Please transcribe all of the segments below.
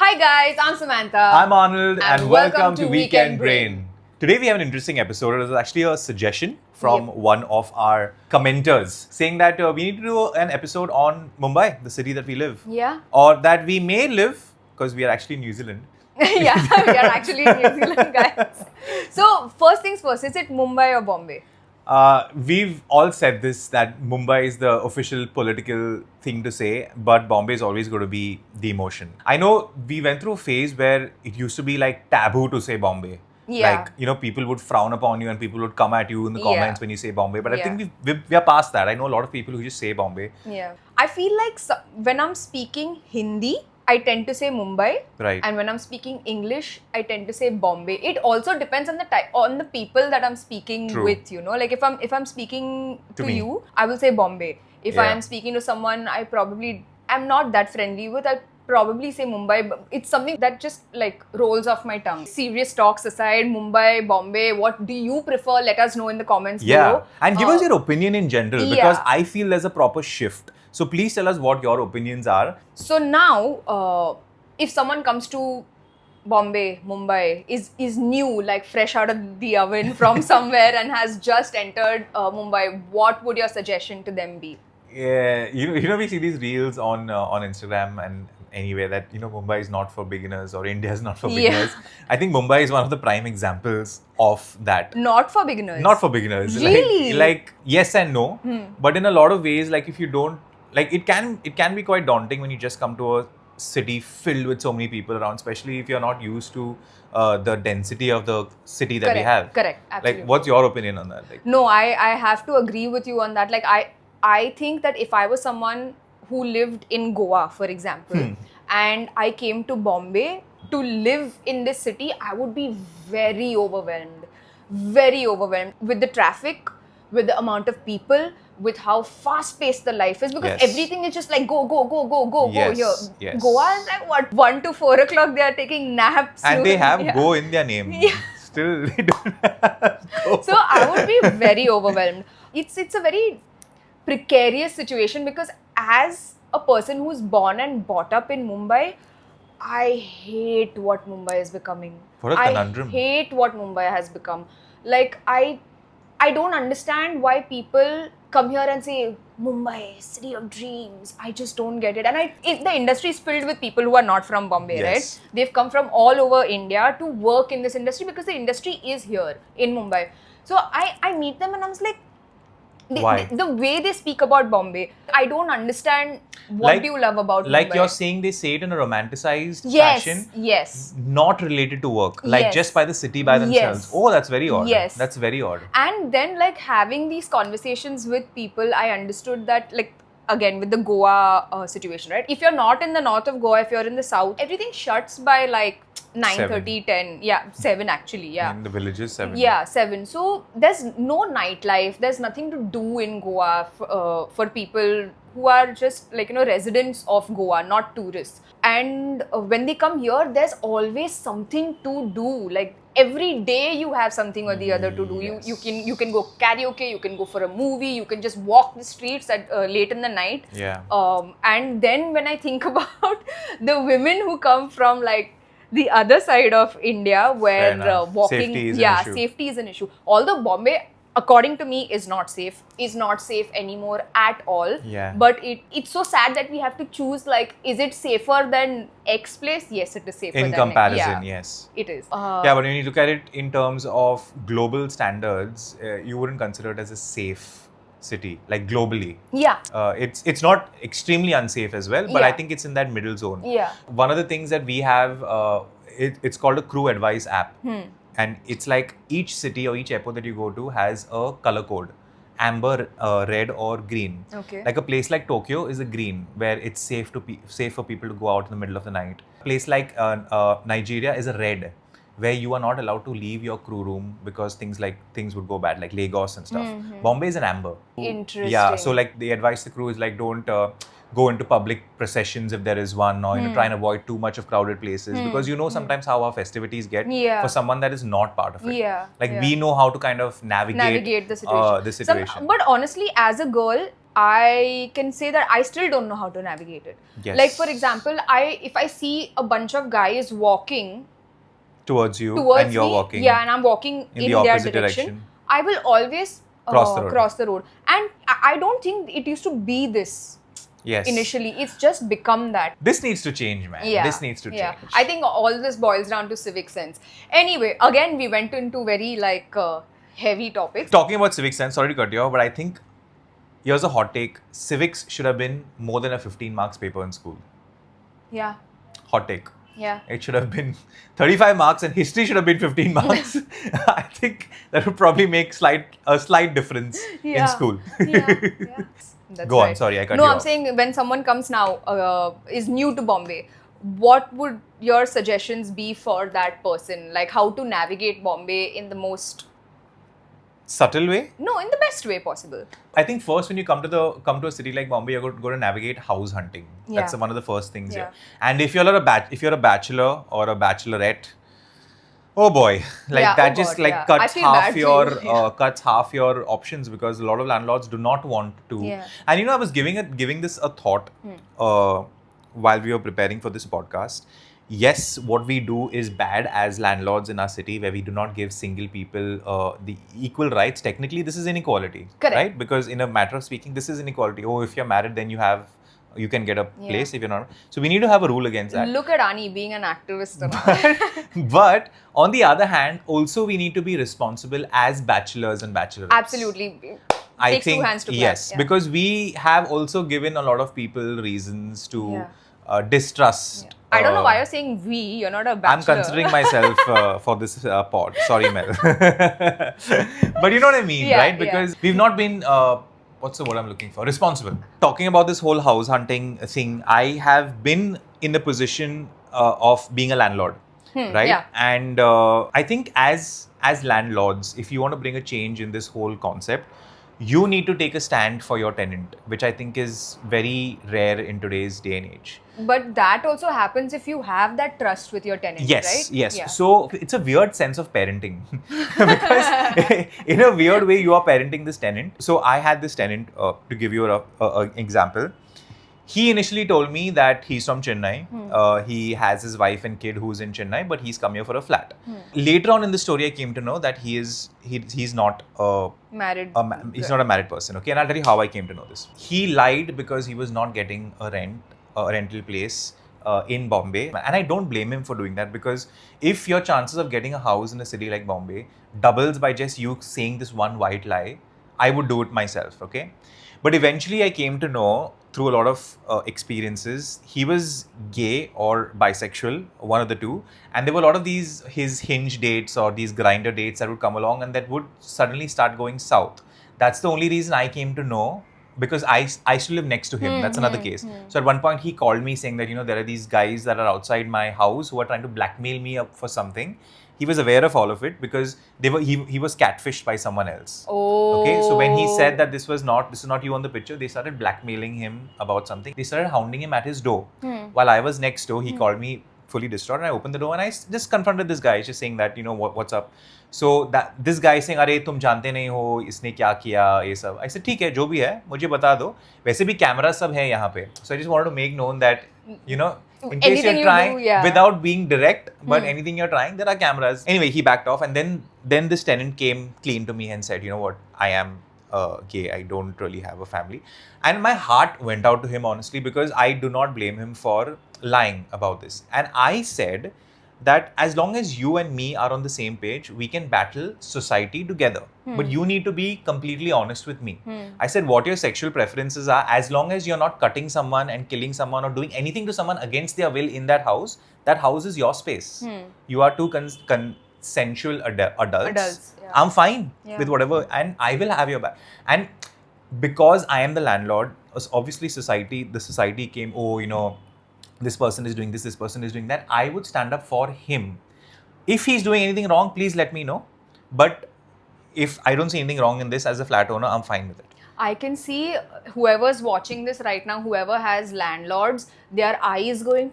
Hi guys, I'm Samantha. I'm Arnold and welcome to Weekend Weekend Brain. Today we have an interesting episode. It was actually a suggestion from one of our commenters saying that we need to do an episode on Mumbai, the city that we live. Yeah. Or that we may live because we are actually in New Zealand. Yeah, we are actually in New Zealand, guys. So, first things first, is it Mumbai or Bombay? We've all said this, that Mumbai is the official political thing to say, but Bombay is always going to be the emotion. I know we went through a phase where it used to be like taboo to say Bombay. Yeah. Like, people would frown upon you and people would come at you in the comments when you say Bombay. But I Yeah. think we are past that. I know a lot of people who just say Bombay. Yeah. I feel like when I'm speaking Hindi, I tend to say Mumbai. Right. And when I'm speaking English, I tend to say Bombay. It also depends on the people that I'm speaking True. with, Like if I'm speaking to me. you, I will say Bombay. If I Yeah. am speaking to someone I probably am not that friendly with, I'll probably say Mumbai. But it's something that just like rolls off my tongue. Serious talks aside, Mumbai, Bombay, what do you prefer? Let us know in the comments below. And give us your opinion in general because yeah. I feel there's a proper shift. So please tell us what your opinions are. So now, if someone comes to Bombay, Mumbai, is new, like fresh out of the oven from somewhere and has just entered Mumbai, what would your suggestion to them be? Yeah, we see these reels on Instagram and anywhere that Mumbai is not for beginners or India is not for beginners. I think Mumbai is one of the prime examples of that. Not for beginners. Not for beginners. Really? Like yes and no. But in a lot of ways, like if you don't, like it can be quite daunting when you just come to a city filled with so many people around, especially if you're not used to the density of the city that we have. Correct. Absolutely. Like, what's your opinion on that? Like, no, I have to agree with you on that. Like I think that if I was someone who lived in Goa, for example, and I came to Bombay to live in this city, I would be very overwhelmed with the traffic, with the amount of people, with how fast-paced the life is, because everything is just like go here. Yes. Goa is like what, 1 to 4 o'clock they are taking naps. And they have go in their name. Yeah. Still, they don't have go. So I would be very overwhelmed. It's a very precarious situation because as a person who's born and brought up in Mumbai, I hate what Mumbai is becoming. What a conundrum. I hate what Mumbai has become. Like I don't understand why people come here and say Mumbai, city of dreams. I just don't get it. And the industry is filled with people who are not from Bombay, right? They've come from all over India to work in this industry because the industry is here in Mumbai. So I meet them and I was like, the way they speak about Bombay, I don't understand. What do you love about Mumbai? Like you're saying, they say it in a romanticized fashion. Yes. Not related to work. Like just by the city by themselves. Oh, that's very odd. Yes. That's very odd. And then like having these conversations with people, I understood that like, again, with the Goa situation, right? If you're not in the north of Goa, if you're in the south, everything shuts by like 9:30, 10. Yeah, 7 actually, yeah. In the villages, 7. Yeah, 7. So there's no nightlife. There's nothing to do in Goa for people who are just like, residents of Goa, not tourists. And when they come here, there's always something to do. Like every day you have something or the other to do. Yes. You can go karaoke, you can go for a movie, you can just walk the streets at late in the night. Yeah. And then when I think about the women who come from like the other side of India where walking, safety is an issue. Although Bombay, according to me, is not safe anymore at all. Yeah. But it's so sad that we have to choose, like, is it safer than X place? Yes, it is safer in than comparison, X. yes. It is. Yeah, but when you look at it in terms of global standards, you wouldn't consider it as a safe city, like globally. Yeah. It's not extremely unsafe as well, but I think it's in that middle zone. Yeah. One of the things that we have, it's called a crew advice app. And it's like each city or each airport that you go to has a color code. Amber, red or green. Okay. Like a place like Tokyo is a green, where it's safe for people to go out in the middle of the night. A place like Nigeria is a red, where you are not allowed to leave your crew room because things would go bad, like Lagos and stuff. Bombay is an amber. Interesting. Yeah, so like the advice to the crew is like don't go into public processions if there is one, or try and avoid too much of crowded places because sometimes how our festivities get for someone that is not part of it. We know how to kind of navigate the situation. the situation. But honestly, as a girl, I can say that I still don't know how to navigate it. Yes. Like for example, if I see a bunch of guys walking towards you towards and you're me, walking yeah, and I'm walking in in the their opposite direction, I will always Cross the road. And I don't think it used to be this Yes. initially. It's just become that. This needs to change, man. Yeah. This needs to change. I think all this boils down to civic sense. Anyway, again, we went into very heavy topics. Talking about civic sense, sorry to cut you off, but I think here's a hot take. Civics should have been more than a 15 marks paper in school. Yeah. Hot take. Yeah. It should have been 35 marks and history should have been 15 marks. I think that would probably make a slight difference in school. Yeah. That's Go on, right. sorry, I cut you No, off. I'm saying when someone comes now, is new to Bombay, what would your suggestions be for that person? Like how to navigate Bombay in the most Subtle way? No, in the best way possible. I think first when you come to a city like Bombay, you're going to navigate house hunting. That's Yeah. one of the first things Yeah. here. And if you're a bachelor or a bachelorette, oh boy, Yeah, that oh just God, yeah. I cuts feel bad for you. cuts half your options because a lot of landlords do not want to. Yeah. And I was giving this a thought while we were preparing for this podcast. Yes, what we do is bad as landlords in our city where we do not give single people the equal rights. Technically, this is inequality, Correct. right? Because in a matter of speaking, this is inequality. Oh, if you're married, then you can get a place. If you're not, so we need to have a rule against that. Look at Ani being an activist. and all. But on the other hand, also we need to be responsible as bachelors and bachelorettes. Absolutely. I Takes think two hands to clap. yes, Yeah. because we have also given a lot of people reasons to distrust. Yeah. I don't know why you're saying we. You're not a bachelor. I'm considering myself for this pod. Sorry, Mel. But you know what I mean, Yeah, right? Because we've not been, what's the word I'm looking for? Responsible. Talking about this whole house hunting thing, I have been in the position of being a landlord, right? yeah. And I think as landlords, if you want to bring a change in this whole concept, you need to take a stand for your tenant, which I think is very rare in today's day and age. But that also happens if you have that trust with your tenant, Yes, right? yes. Yeah. So it's a weird sense of parenting because in a weird way you are parenting this tenant. So I had this tenant, to give you an example. He initially told me that he's from Chennai. He has his wife and kid who's in Chennai, but he's come here for a flat. Later on in the story, I came to know that he's not Married. he's not a married person. Okay, and I'll tell you how I came to know this. He lied because he was not getting a rental place in Bombay, and I don't blame him for doing that because if your chances of getting a house in a city like Bombay doubles by just you saying this one white lie, I would do it myself. Okay, but eventually I came to know through a lot of experiences, he was gay or bisexual, one of the two. And there were a lot of his hinge dates or these grinder dates that would come along and that would suddenly start going south. That's the only reason I came to know because I used to live next to him. That's another case. So at one point he called me saying that, there are these guys that are outside my house who are trying to blackmail me up for something. He was aware of all of it because he was catfished by someone else. Oh. Okay, so when he said that this is not you on the picture, they started blackmailing him about something. They started hounding him at his door. While I was next door, he called me fully distraught and I opened the door and I just confronted this guy, just saying that, what's up. So that this guy saying, अरे तुम जानते नहीं हो इसने क्या किया ये सब. I said ठीक है जो भी है मुझे बता दो. वैसे भी कैमरा सब है यहाँ पे. So I just wanted to make known that in case Anything you're trying you do, yeah. without being direct, but anything you're trying, there are cameras. Anyway, he backed off and then this tenant came clean to me and said, you know what, I am gay. I don't really have a family. And my heart went out to him honestly because I do not blame him for lying about this. And I said that as long as you and me are on the same page, we can battle society together. But you need to be completely honest with me. I said, what your sexual preferences are, as long as you're not cutting someone and killing someone or doing anything to someone against their will in that house is your space. You are two consensual adults. Yeah. I'm fine with whatever, and I will have your back. And because I am the landlord, obviously the society came, this person is doing this person is doing that. I would stand up for him. If he's doing anything wrong, please let me know. But if I don't see anything wrong in this as a flat owner, I'm fine with it. I can see whoever's watching this right now, whoever has landlords, their eyes going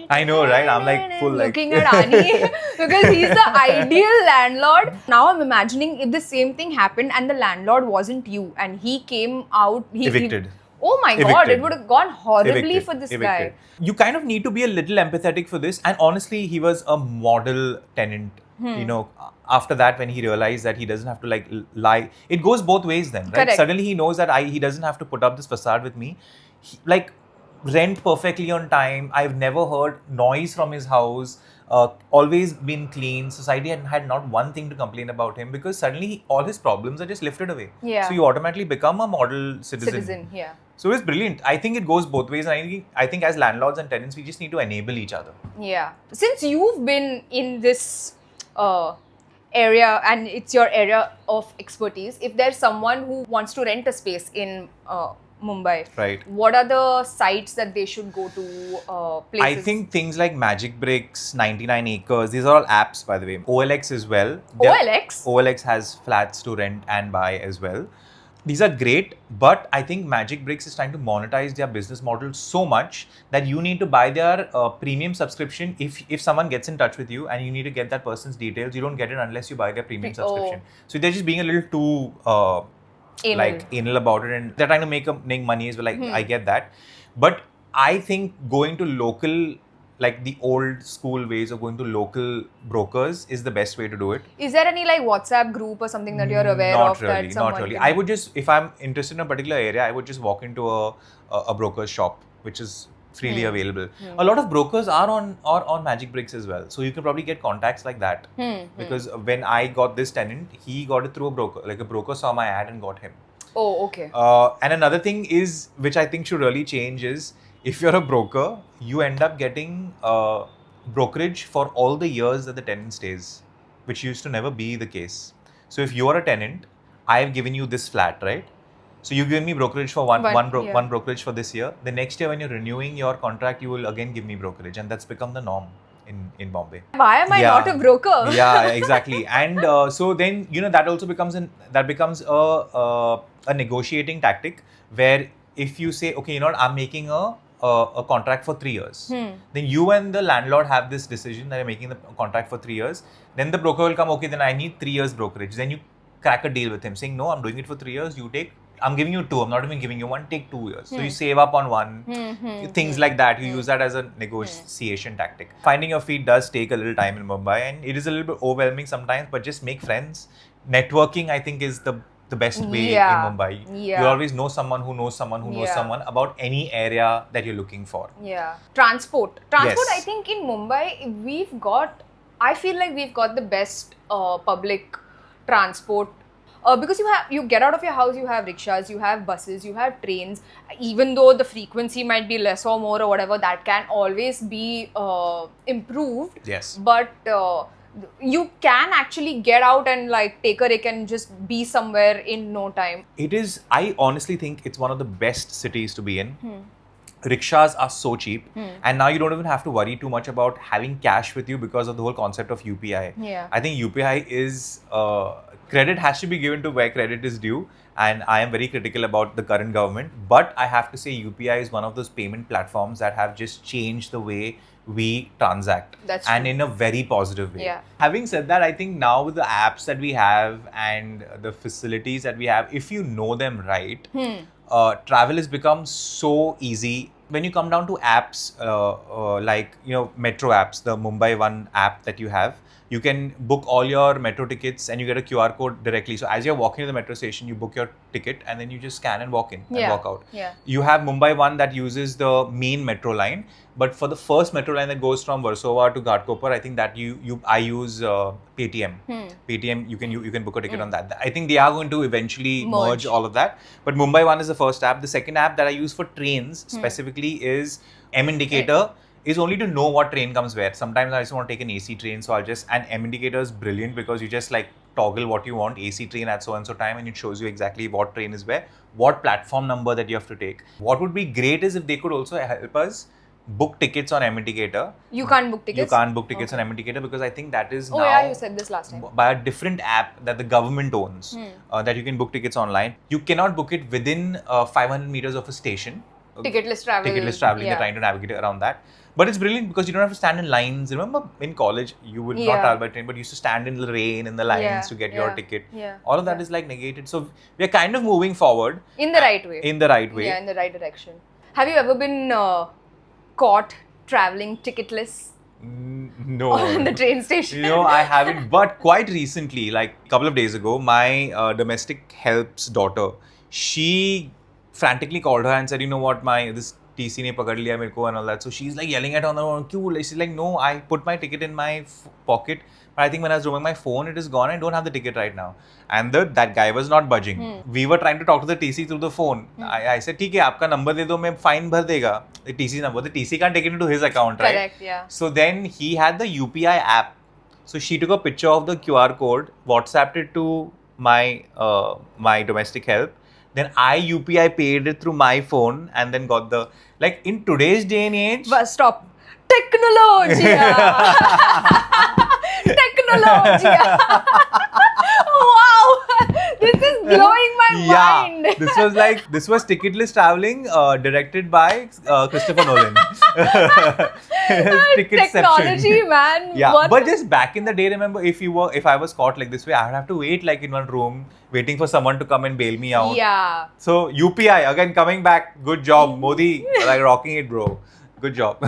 I know, right? I'm like full like looking at Ani because he's the ideal landlord. Now I'm imagining if the same thing happened and the landlord wasn't you and he came out. Evicted. Oh my God, Evicted. it would have gone horribly Evicted. for this Evicted. guy. You kind of need to be a little empathetic for this. And honestly, he was a model tenant. You know, after that, when he realized that he doesn't have to like lie, it goes both ways then, right? Correct. Suddenly he knows that he doesn't have to put up this facade with me. Like, rent perfectly on time. I've never heard noise from his house. Always been clean. Society had not one thing to complain about him because suddenly all his problems are just lifted away. Yeah. So you automatically become a model citizen. Yeah. So it's brilliant. I think it goes both ways. And I think as landlords and tenants, we just need to enable each other. Yeah. Since you've been in this area and it's your area of expertise, if there's someone who wants to rent a space in Mumbai, Right. what are the sites that they should go to? Places? I think things like Magic Bricks, 99 Acres, these are all apps, by the way. OLX as well. OLX has flats to rent and buy as well. These are great, but I think Magic Bricks is trying to monetize their business model so much that you need to buy their premium subscription. If someone gets in touch with you and you need to get that person's details, you don't get it unless you buy their premium subscription. So they're just being a little too anal about it, and they're trying to make money as well. Like I get that, but I think going to local, like the old school ways of going to local brokers is the best way to do it. Is there any like WhatsApp group or something that you're aware of? Not really. I would just, if I'm interested in a particular area, I would just walk into a broker's shop, which is freely available. A lot of brokers are on Magic Bricks as well. So you can probably get contacts like that. Because when I got this tenant, he got it through a broker. Like a broker saw my ad and got him. Oh, okay. And another thing is, which I think should really change is, if you're a broker, you end up getting brokerage for all the years that the tenant stays, which used to never be the case. So if you are a tenant, I've given you this flat, right? So you give me brokerage for one brokerage for this year. The next year when you're renewing your contract, you will again give me brokerage, and that's become the norm in Bombay. Why am I not a broker? Yeah, exactly. And so then that also becomes a negotiating tactic where if you say, okay, I'm making a contract for 3 years. Then you and the landlord have this decision that you're making the contract for 3 years. Then the broker will come, okay, then I need 3 years brokerage. Then you crack a deal with him saying, no, I'm doing it for 3 years. I'm giving you 2. I'm not even giving you 1. Take 2 years. So you save up on 1. Things like that. You use that as a negotiation tactic. Finding your feet does take a little time in Mumbai, and it is a little bit overwhelming sometimes, but just make friends. Networking, I think, is the best way in Mumbai. You always know someone who knows someone who knows someone about any area that you're looking for. Yeah. Transport. Yes. I think in Mumbai, I feel like we've got the best public transport. Because you get out of your house, you have rickshaws, you have buses, you have trains. Even though the frequency might be less or more or whatever, that can always be improved. Yes. But you can actually get out and like take a rick and just be somewhere in no time. It is, I honestly think it's one of the best cities to be in. Rickshaws are so cheap, and now you don't even have to worry too much about having cash with you because of the whole concept of UPI. Yeah. I think UPI is, credit has to be given to where credit is due, and I am very critical about the current government, but I have to say UPI is one of those payment platforms that have just changed the way we transact. That's and true. in a very positive way. Yeah. Having said that, I think now with the apps that we have and the facilities that we have, if you know them right, travel has become so easy. When you come down to apps like metro apps, the Mumbai one app that you have, you can book all your metro tickets and you get a QR code directly. So as you're walking to the metro station, you book your ticket and then you just scan and walk in and walk out. Yeah. You have Mumbai one that uses the main metro line, but for the first metro line that goes from Versova to Ghatkopar, I think that I use Paytm. Paytm, you can book a ticket on that. I think they are going to eventually merge all of that. But Mumbai one is the first app. The second app that I use for trains specifically is M Indicator. Is only to know what train comes where. Sometimes I just want to take an AC train, so and M Indicator is brilliant because you just like toggle what you want, AC train at so and so time, and it shows you exactly what train is where, what platform number that you have to take. What would be great is if they could also help us book tickets on M Indicator. You can't book tickets? You can't book tickets on M Indicator because I think that is now... Oh yeah, you said this last time. By a different app that the government owns, that you can book tickets online. You cannot book it within 500 meters of a station. ticketless travel. Ticketless traveling, they're trying to navigate around that. But it's brilliant because you don't have to stand in lines. Remember in college, you would not travel by train, but you used to stand in the rain, in the lines to get your ticket. All of that is like negated. So we're kind of moving forward. In the right way. In the right way. Yeah, in the right direction. Have you ever been caught traveling ticketless? No. On the train station? I haven't. But quite recently, like a couple of days ago, my domestic help's daughter, she frantically called her and said, you know what, this TC ne pakad liya mereko and all that. So she's like yelling at her, kyun? She's like, no, I put my ticket in my pocket. But I think when I was removing my phone, it is gone. I don't have the ticket right now. And that guy was not budging. We were trying to talk to the TC through the phone. I said, ठीक है, आपका number दे दो, मैं fine भर देगा. The TC number. The TC can't take it into his account, right? Correct, yeah. So then he had the UPI app. So she took a picture of the QR code, WhatsApped it to my domestic help. Then I UPI paid it through my phone and then got the, like in today's day and age. But stop. Technology. Technology. Wow. This is blowing my mind. This was ticketless traveling directed by Christopher Nolan. Technology, man. Yeah, but just back in the day, remember, if I was caught like this way, I would have to wait like in one room, waiting for someone to come and bail me out. Yeah. So UPI, again, coming back, good job. Modi, like rocking it, bro. Good job.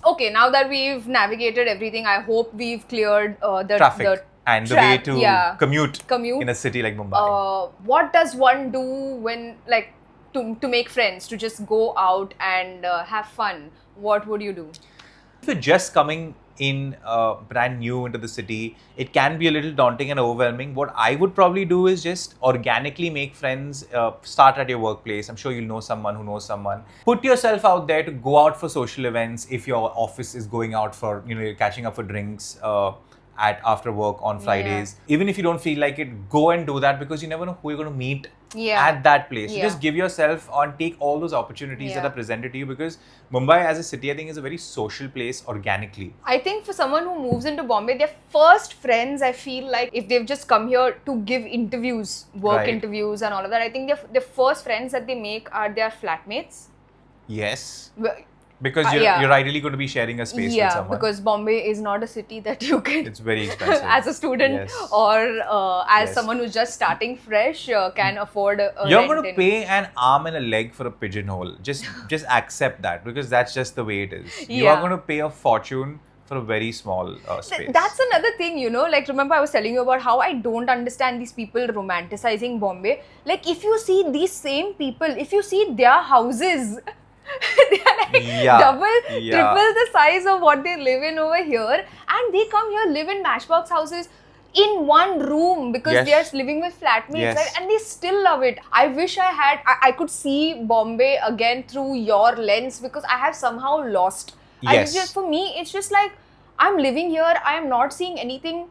Okay, now that we've navigated everything, I hope we've cleared the traffic and the way to commute in a city like Mumbai. What does one do when, like, to make friends, to just go out and have fun? What would you do? If you're just coming in brand new into the city, it can be a little daunting and overwhelming. What I would probably do is just organically make friends, start at your workplace. I'm sure you'll know someone who knows someone. Put yourself out there to go out for social events. If your office is going out for, you're catching up for drinks after work on Fridays. Even if you don't feel like it, go and do that because you never know who you're going to meet at that place. So just give yourself and take all those opportunities that are presented to you because Mumbai as a city, I think, is a very social place organically. I think for someone who moves into Bombay, their first friends, I feel like if they've just come here to give interviews, work interviews and all of that, I think the first friends that they make are their flatmates. Yes. Because you're ideally going to be sharing a space with someone. Yeah, because Bombay is not a city that you can... It's very expensive. As a student or as someone who's just starting fresh can afford a You're going to pay an arm and a leg for a pigeonhole. Just accept that because that's just the way it is. You are going to pay a fortune for a very small space. That's another thing, like remember I was telling you about how I don't understand these people romanticizing Bombay. Like if you see these same people, if you see their houses... they are like double, triple the size of what they live in over here, and they come here, live in matchbox houses in one room because they are living with flatmates, right? And they still love it. I wish I could see Bombay again through your lens because I have somehow lost. For me, it's just like I'm living here. I am not seeing anything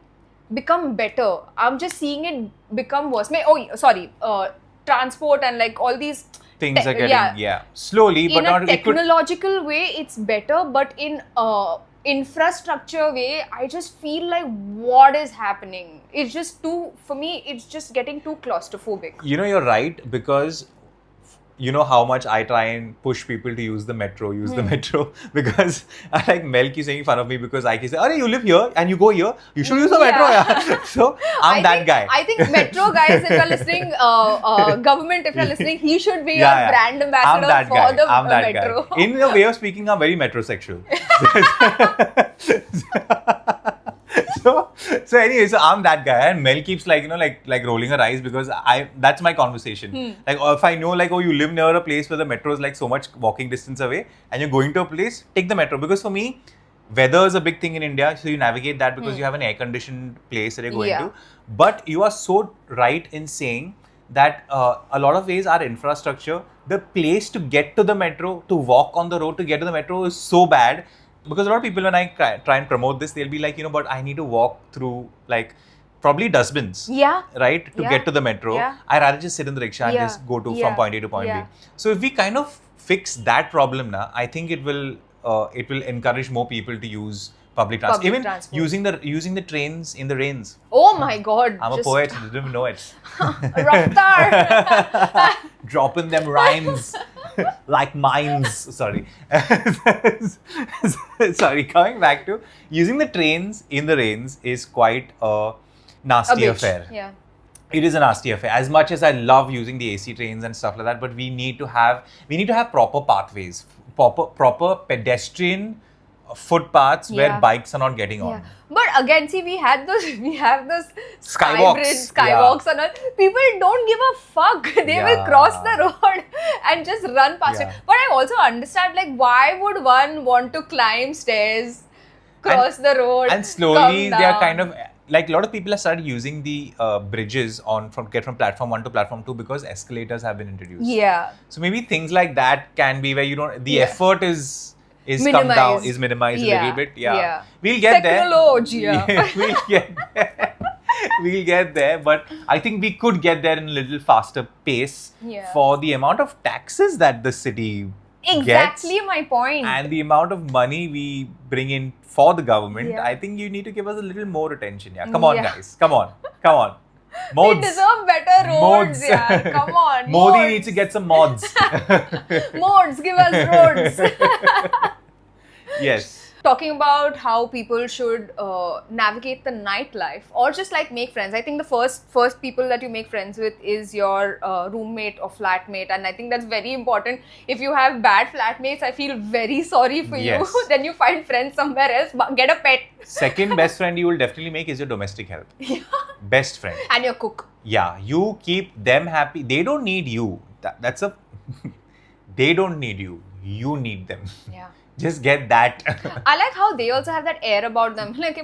become better. I'm just seeing it become worse. Transport and like all these things are getting slowly, but not in a technological way. It's better, but in infrastructure way, I just feel like what is happening? It's just for me, it's just getting too claustrophobic. You're right because you know how much I try and push people to use the metro, because I like Mel keeps making fun of me because I keep saying, "Arey, you live here and you go here, you should use the metro." Yeah. So I'm that guy. I think metro guys, if you're listening, government, if you're listening, he should be your brand ambassador for the metro. Guy. In a way of speaking, I'm very metrosexual. So anyway, so I'm that guy, and Mel keeps like rolling her eyes because that's my conversation. Like if I know you live near a place where the metro is like so much walking distance away, and you're going to a place, take the metro because for me, weather is a big thing in India, so you navigate that because you have an air-conditioned place that you're going to. But you are so right in saying that a lot of ways our infrastructure, the place to get to the metro, to walk on the road to get to the metro is so bad. Because a lot of people, when I try and promote this, they'll be like, but I need to walk through like probably dustbins, right, to get to the metro. I'd rather just sit in the rickshaw and just go from point A to point B. So if we kind of fix that problem now, I think it will encourage more people to use public transport. Public Even transport. using the trains in the rains. Oh my God. I'm a poet, I didn't even know it. Raftar. Dropping them rhymes like mines. Sorry. Sorry, coming back to using the trains in the rains is quite a nasty affair. Yeah. It is a nasty affair. As much as I love using the AC trains and stuff like that, but we need to have proper pathways, proper pedestrian footpaths where bikes are not getting on. But again, see, we have those Skywalks. skywalks and all. People don't give a fuck. They will cross the road and just run past it. But I also understand, like, why would one want to climb stairs, cross the road, and slowly come they are down? kind of like, a lot of people have started using the bridges from platform 1 to platform 2 because escalators have been introduced. Yeah. So maybe things like that can be where you don't, the effort is minimized. come down, is minimized a little bit. Yeah. We'll get Technology. there. We'll get there. We'll get there, but I think we could get there in a little faster pace for the amount of taxes that the city Exactly gets, my point. and the amount of money we bring in for the government. I think you need to give us a little more attention. Yeah, come on, guys. Come on. Mods. We deserve better roads. Yeah, come on. Modi needs to get some mods. Mods, give us roads. Yes. Talking about how people should navigate the nightlife or just like make friends. I think the first people that you make friends with is your roommate or flatmate, and I think that's very important. If you have bad flatmates, I feel very sorry for you. Then you find friends somewhere else. Get a pet. Second best friend you will definitely make is your domestic help. Best friend. And your cook. Yeah, you keep them happy. They don't need you. They don't need you. You need them. Yeah. Just get that. I like how they also have that air about them. Like,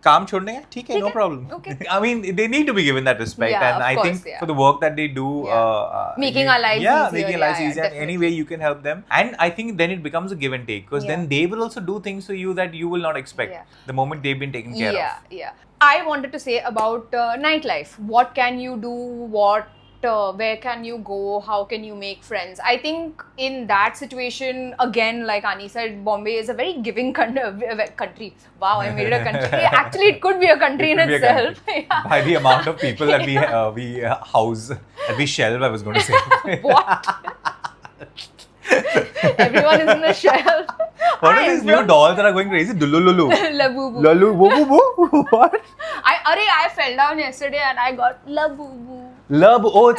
काम छोड़ने का ठीक है, no problem. Okay. I mean, they need to be given that respect, and I think for the work that they do, making our lives easier. Making our lives easier. Any way you can help them, and I think then it becomes a give and take, because then they will also do things for you that you will not expect the moment they've been taken care of. Yeah. I wanted to say about nightlife. What can you do? Where can you go? How can you make friends? I think in that situation, again, like Ani said, Bombay is a very giving country. Wow, I made it a country. Actually, it could be a country in itself. By the amount of people that we house, that we shelve, I was going to say. What? Everyone is in the shell. What are these new dolls that are going crazy? Dulululu. Labubu. Labubu. What? I fell down yesterday and I got labubu. Oh,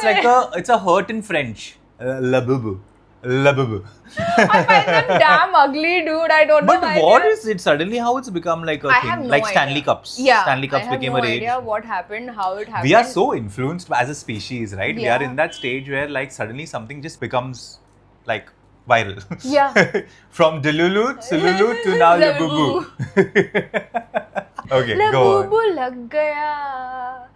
it's a hurt in French. Labubu. I find them damn ugly, dude. I don't know. But what is it suddenly? How it's become like a thing? Like Stanley Cups. Yeah. Stanley Cups became a rage. I have no idea what happened, how it happened. We are so influenced as a species, right? We are in that stage where like suddenly something just becomes like viral. Yeah. From Delulu, Sululu to now Labubu. Okay, go on. Labubu lag gaya.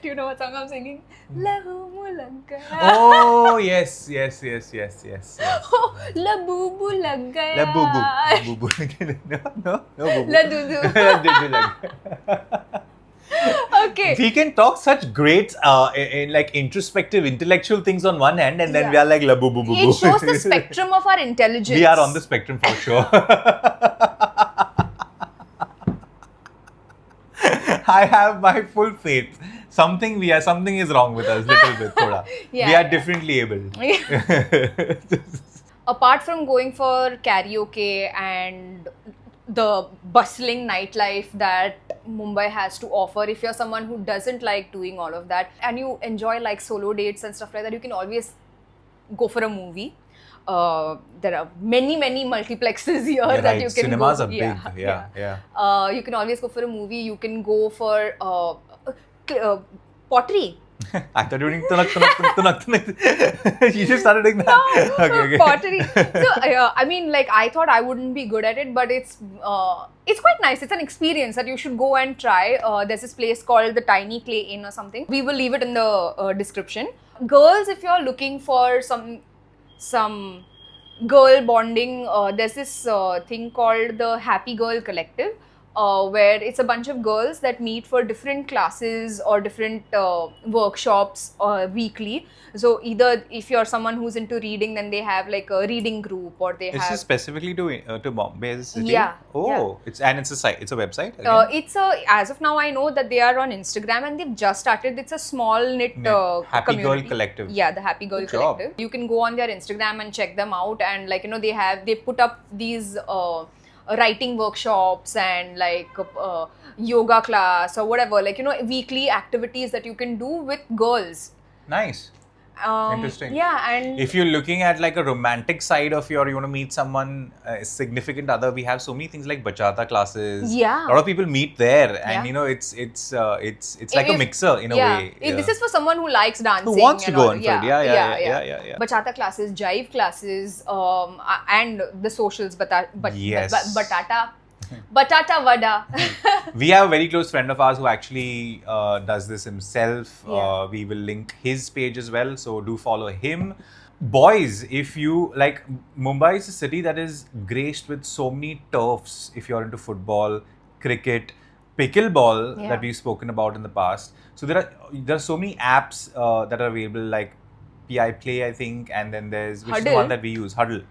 Do you know what song I'm singing? Labubu lag gaya. Oh, yes. Oh, labubu lag gaya. Labubu. No. Ladudu. Ladudu. Okay. We can talk such great, like introspective, intellectual things on one hand, and then we are like la boo boo boo. It shows the spectrum of our intelligence. We are on the spectrum for sure. I have my full faith. Something is wrong with us, little bit, thoda. We are differently able. Apart from going for karaoke and the bustling nightlife that Mumbai has to offer, if you're someone who doesn't like doing all of that and you enjoy like solo dates and stuff like that, you can always go for a movie. There are many multiplexes here that you can Cinemas go. are big. Yeah. You can always go for a movie. You can go for pottery. I thought you were doing tunak. You just started doing that. No, Okay. pottery. So, I mean, like, I thought I wouldn't be good at it, but it's quite nice. It's an experience that you should go and try. There's this place called the Tinyclay Inn or something. We will leave it in the description. Girls, if you're looking for some girl bonding, there's this thing called the HappyGirlCollective, where it's a bunch of girls that meet for different classes or different workshops weekly. So either if you're someone who's into reading, then they have like a reading group, or they This have. is specifically to Bombay as a city? Yeah. Oh, yeah. It's a site. It's a website. Again? As of now, I know that they are on Instagram and they've just started. It's a small knit Happy Girl community. Collective. Yeah, the Happy Girl Good job. Collective. You can go on their Instagram and check them out, and like they put up these writing workshops and like yoga class or whatever, like weekly activities that you can do with girls. Nice. Interesting. Yeah, and if you're looking at like a romantic side of you want to meet someone, a significant other, we have so many things like Bachata classes. Yeah. A lot of people meet there, and Yeah. It's like a mixer in a way. This is for someone who likes dancing. Who wants to and go all. in for it. Yeah. Bachata classes, Jive classes, and the socials, Yes. Batata Vada. We have a very close friend of ours who actually does this himself. Yeah. We will link his page as well, so do follow him. Boys, if you like, Mumbai is a city that is graced with so many turfs. If you're into football, cricket, pickleball Yeah. that we've spoken about in the past. So there are so many apps that are available, like Tinyclay, I think, and then there's which is the Huddle. one that we use, Huddle,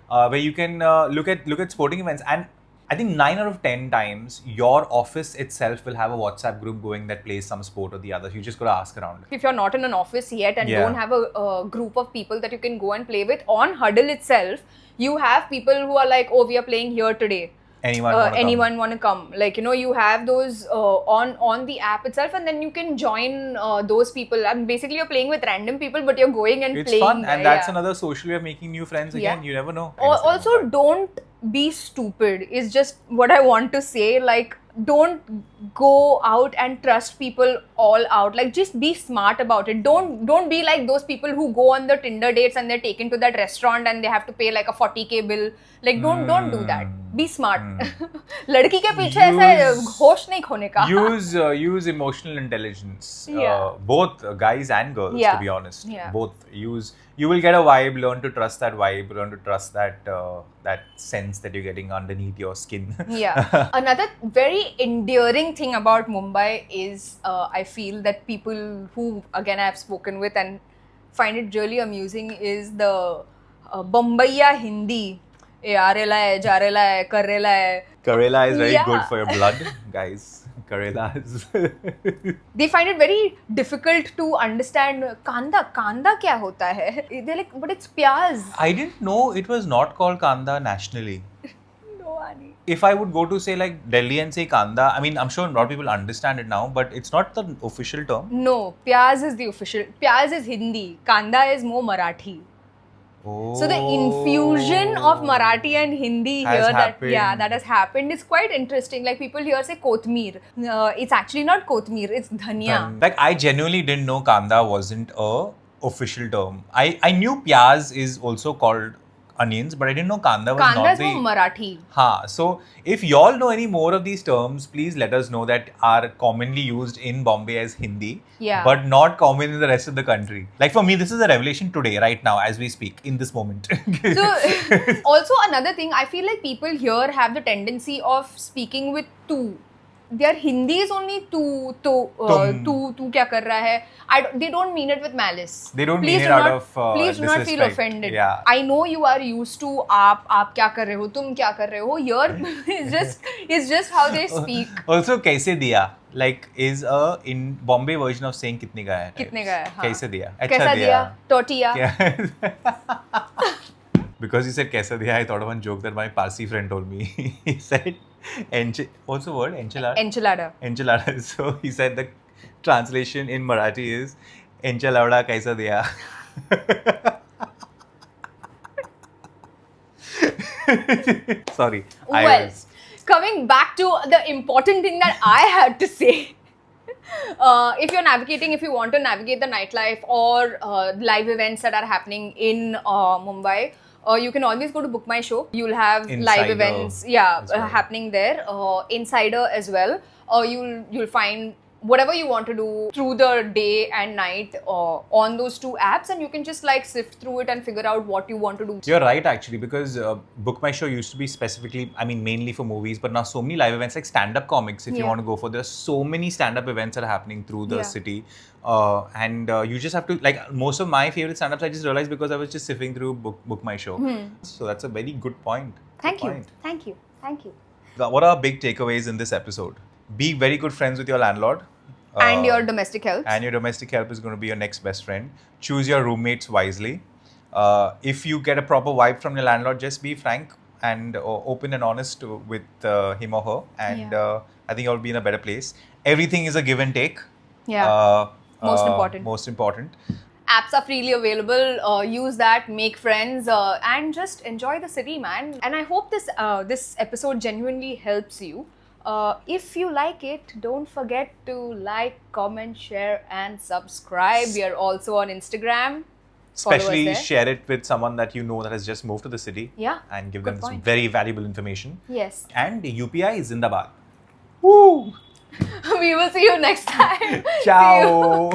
where you can look at sporting events. And I think 9 out of 10 times your office itself will have a WhatsApp group going that plays some sport or the other. You just gotta ask around. If you're not in an office yet and Yeah. don't have a group of people that you can go and play with, on Huddle itself, you have people who are like, oh, we are playing here today. Anyone Want to come? Like, you have those on the app itself, and then you can join those people. And basically, you're playing with random people, but you're going and It's playing. fun, and that's yeah. another social way of making new friends again. Yeah. You never know. Also, don't be stupid is just what I want to say. Like, don't go out and trust people all out. Like, just be smart about it. Don't be like those people who go on the Tinder dates and they're taken to that restaurant and they have to pay like a 40K bill. Like, don't do that. Be smart. लड़की के पीछे ऐसे होश नहीं खोने का. use emotional intelligence. Yeah. Both guys and girls, Yeah. to be honest. Yeah. Both use. You will get a vibe. Learn to trust that vibe. Learn to trust that sense that you're getting underneath your skin. Yeah. Another very endearing thing about Mumbai is I feel that people who, again, I've spoken with and find it really amusing is the Bombaya Hindi. आ रेला है, जा रेला है, कर रेला है. Karela is very Yeah. good for your blood, guys. Karela is. They find it very difficult to understand. Kanda क्या होता है? They're like, but it's pyaz. I didn't know it was not called kanda nationally. No, Ani. If I would go to say like Delhi and say kanda, I mean, I'm sure a lot of people understand it now, but it's not the official term. No, pyaz is the official. Pyaz is Hindi. Kanda is more Marathi. Oh. So the infusion of Marathi and Hindi Has here, happened. that has happened, is quite interesting. Like, people here say Kothmir. It's actually not Kothmir, it's Dhania. Like, I genuinely didn't know kanda wasn't a official term. I knew pyaz is also called onions, but I didn't know kanda was Kanda not is the... more Marathi. So if y'all know any more of these terms, please let us know that are commonly used in Bombay as Hindi, Yeah. but not common in the rest of the country. Like, for me, this is a revelation today, right now, as we speak, in this moment. So, also another thing, I feel like people here have the tendency of speaking with tu. Their Hindi is only tu kya kar raha hai. They don't mean it with malice. They don't Please mean it do out not- of Please do not feel disrespect. offended. Yeah. I know you are used to aap kya kar rahe ho, tum kya kar rahe ho. Here, it's just how they speak. Also, kaise diya, like, is a in Bombay version of saying kitne ka hai. Kitne ka hai, haan. Kaise diya. Kaisa diya? Tortilla. Yeah. Because you said kaisa diya, I thought of one joke that my Parsi friend told me. He said, what's the word? Enchilada? Enchilada. Enchilada. So he said the translation in Marathi is Enchilada kaisa diya. Sorry. Well, coming back to the important thing that I had to say. If you want to navigate the nightlife or live events that are happening in Mumbai, you can always go to Book My Show. You'll have live Insider events, as well. happening there. Insider as well. You'll find whatever you want to do through the day and night on those two apps, and you can just like sift through it and figure out what you want to do. You're right, actually, because Book My Show used to be specifically, I mean, mainly for movies, but now so many live events like stand-up comics, if you want to go for, there's so many stand-up events that are happening through the city. And you just have to, like, most of my favorite stand-ups I just realized because I was just sifting through Book My Show. So that's a very good point. Thank you. What are big takeaways in this episode? Be very good friends with your landlord. And your domestic help. And your domestic help is going to be your next best friend. Choose your roommates wisely. If you get a proper vibe from your landlord, just be frank and open and honest with him or her. And I think you'll be in a better place. Everything is a give and take. Most important. Apps are freely available. Use that, make friends, and just enjoy the city, man. And I hope this episode genuinely helps you. If you like it, don't forget to like, comment, share, and subscribe. We are also on Instagram. Especially share it with someone that you know that has just moved to the city. Yeah. And give them some very valuable information. Yes. And UPI is Zindabad. Woo! We will see you next time. Ciao.